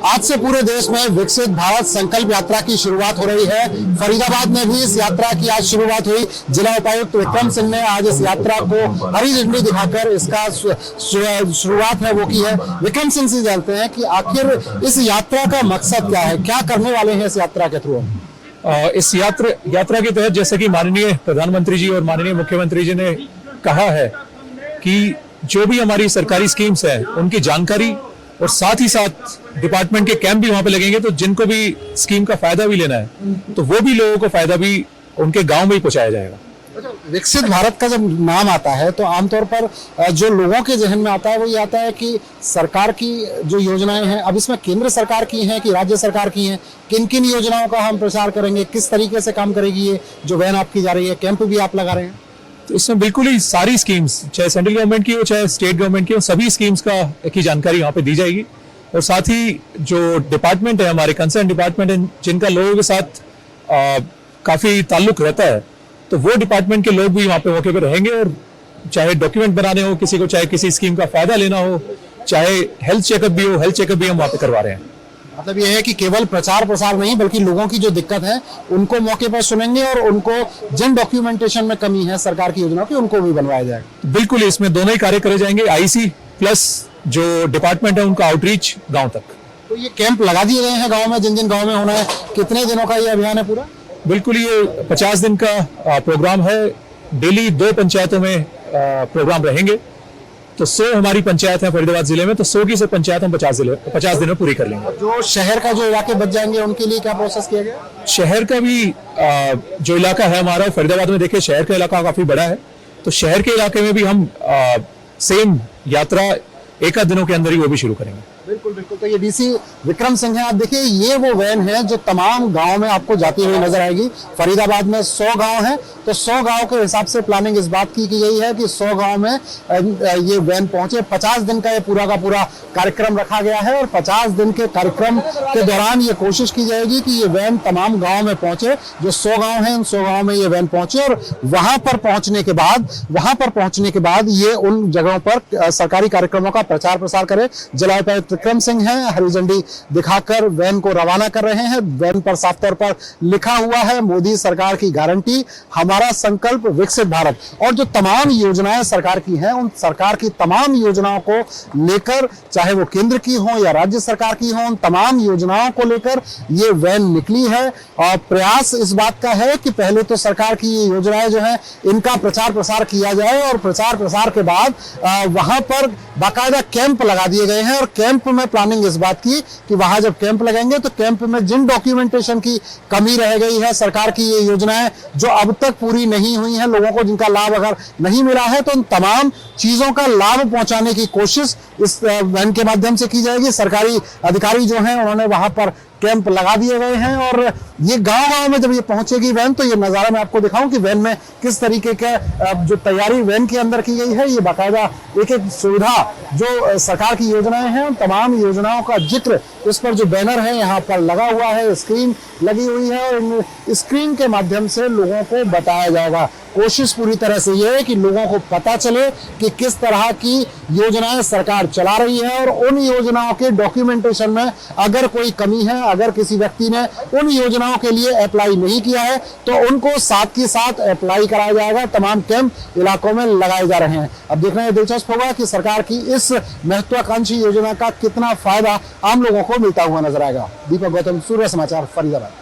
आज से पूरे देश में विकसित भारत संकल्प यात्रा की शुरुआत हो रही है। फरीदाबाद में भी इस यात्रा की आज शुरुआत हुई। जिला उपायुक्त विक्रम सिंह ने आज इस यात्रा को हरी झंडी दिखाकर इसका शुरुआत है वो की है। विक्रम सिंह से जानते हैं कि आखिर इस यात्रा का मकसद क्या है, क्या करने वाले हैं इस यात्रा के थ्रू। इस यात्रा के तहत जैसे कि माननीय प्रधानमंत्री जी और माननीय मुख्यमंत्री जी ने कहा है कि जो भी हमारी सरकारी स्कीम्स है उनकी जानकारी और साथ ही साथ डिपार्टमेंट के कैंप भी वहां पे लगेंगे, तो जिनको भी स्कीम का फायदा भी लेना है तो वो भी लोगों को फायदा भी उनके गांव में ही पहुंचाया जाएगा। विकसित भारत का जब नाम आता है तो आमतौर पर जो लोगों के जहन में आता है वो ये आता है कि सरकार की जो योजनाएं हैं, अब इसमें केंद्र सरकार की हैं कि राज्य सरकार की हैं, किन किन योजनाओं का हम प्रचार करेंगे, किस तरीके से काम करेगी ये जो वैन आपकी जा रही है, कैंप भी आप लगा रहे हैं। तो इसमें बिल्कुल ही सारी स्कीम्स, चाहे सेंट्रल गवर्नमेंट की हो चाहे स्टेट गवर्नमेंट की हो, सभी स्कीम्स का की जानकारी यहाँ पे दी जाएगी। और साथ ही जो डिपार्टमेंट है, हमारे कंसर्न डिपार्टमेंट है, जिनका लोगों के साथ काफी ताल्लुक रहता है, तो वो डिपार्टमेंट के लोग भी वहाँ पे मौके पे रहेंगे। और चाहे डॉक्यूमेंट बनाने हो किसी को, चाहे किसी स्कीम का फायदा लेना हो, चाहे हेल्थ चेकअप भी हो, हेल्थ चेकअप भी हम वहाँ पे करवा रहे हैं। मतलब ये है कि केवल प्रचार प्रसार नहीं बल्कि लोगों की जो दिक्कत है उनको मौके पर सुनेंगे और उनको जिन डॉक्यूमेंटेशन में कमी है सरकार की योजनाओं की उनको भी बनवाया जाएगा। बिल्कुल, इसमें दोनों ही कार्य करे जाएंगे, आईसी प्लस जो डिपार्टमेंट है उनका आउटरीच गांव तक। तो ये कैंप लगा दिए गए हैं गांव में, जिन जिन गांव में होना है। कितने दिनों का ये अभियान है पूरा? बिल्कुल, ये 50 दिन का प्रोग्राम है। डेली 2 पंचायतों में प्रोग्राम रहेंगे। तो 100 हमारी पंचायत है फरीदाबाद जिले में, तो 100 की से पंचायत हम 50 दिन में पूरी कर लेंगे। जो शहर का जो इलाके बच जाएंगे उनके लिए क्या प्रोसेस किया गया? शहर का भी जो इलाका है हमारा फरीदाबाद में, देखिए शहर का इलाका काफी बड़ा है, तो शहर के इलाके में भी हम सेम यात्रा 1 दिनों के अंदर ही वो भी शुरू करेंगे। बिल्कुल बिल्कुल। तो ये डीसी विक्रम सिंह है। आप देखिए ये वो वैन है जो तमाम गांव में आपको जाती हुई नजर आएगी। फरीदाबाद में 100 गांव हैं, तो 100 गांव के हिसाब से प्लानिंग इस बात की गई है कि 100 गांव में ये वैन पहुंचे। 50 दिन का ये पूरा का पूरा कार्यक्रम रखा गया है और 50 दिन के कार्यक्रम के दौरान ये कोशिश की जाएगी कि ये वैन तमाम गाँव में पहुंचे। जो 100 गाँव हैं उन 100 गाँव में ये वैन पहुंचे और वहां पर पहुंचने के बाद ये उन जगहों पर सरकारी कार्यक्रमों का प्रचार प्रसार करे। जिला उपायुक्त विक्रम सिंह हैं, हरी झंडी दिखाकर वैन को रवाना कर रहे हैं। वैन पर साफ तौर पर लिखा हुआ है मोदी सरकार की गारंटी, हमारा संकल्प विकसित भारत। और जो तमाम योजनाएं सरकार की हैं उन सरकार की तमाम योजनाओं को लेकर, चाहे वो केंद्र की हो या राज्य सरकार की हो, उन तमाम योजनाओं को लेकर ये वैन निकली है। और प्रयास इस बात का है कि पहले तो सरकार की ये योजनाएं जो है इनका प्रचार प्रसार किया जाए और प्रचार प्रसार के बाद वहां पर बाकायदा कैंप लगा दिए गए हैं। और कैंप में प्लानिंग इस बात की कि वहां जब कैंप लगेंगे तो कैंप में जिन डॉक्यूमेंटेशन की कमी रह गई है, सरकार की ये योजनाएं जो अब तक पूरी नहीं हुई हैं, लोगों को जिनका लाभ अगर नहीं मिला है, तो उन तमाम चीजों का लाभ पहुंचाने की कोशिश इस वैन के माध्यम से की जाएगी। सरकारी अधिकारी जो हैं उन्होंने वहां पर कैंप लगा दिए गए हैं और ये गांव-गांव में जब ये पहुंचेगी वैन तो ये नजारा मैं आपको दिखाऊं कि वैन में किस तरीके का जो तैयारी वैन के अंदर की गई है। ये बाकायदा एक एक सुविधा जो सरकार की योजनाएं हैं उन तमाम योजनाओं का जिक्र इस पर जो बैनर है यहाँ पर लगा हुआ है, स्क्रीन लगी हुई है और स्क्रीन के माध्यम से लोगों को बताया जाएगा। कोशिश पूरी तरह से ये है कि लोगों को पता चले कि किस तरह की योजनाएं सरकार चला रही है और उन योजनाओं के डॉक्यूमेंटेशन में अगर कोई कमी है, अगर किसी व्यक्ति ने उन योजनाओं के लिए अप्लाई नहीं किया है तो उनको साथ के साथ अप्लाई कराया जाएगा। तमाम कैंप इलाकों में लगाए जा रहे हैं। अब देखना यह दिलचस्प होगा कि सरकार की इस महत्वाकांक्षी योजना का कितना फायदा आम लोगों को मिलता हुआ नजर आएगा। दीपक गौतम, सूर्य समाचार, फरीदाबाद।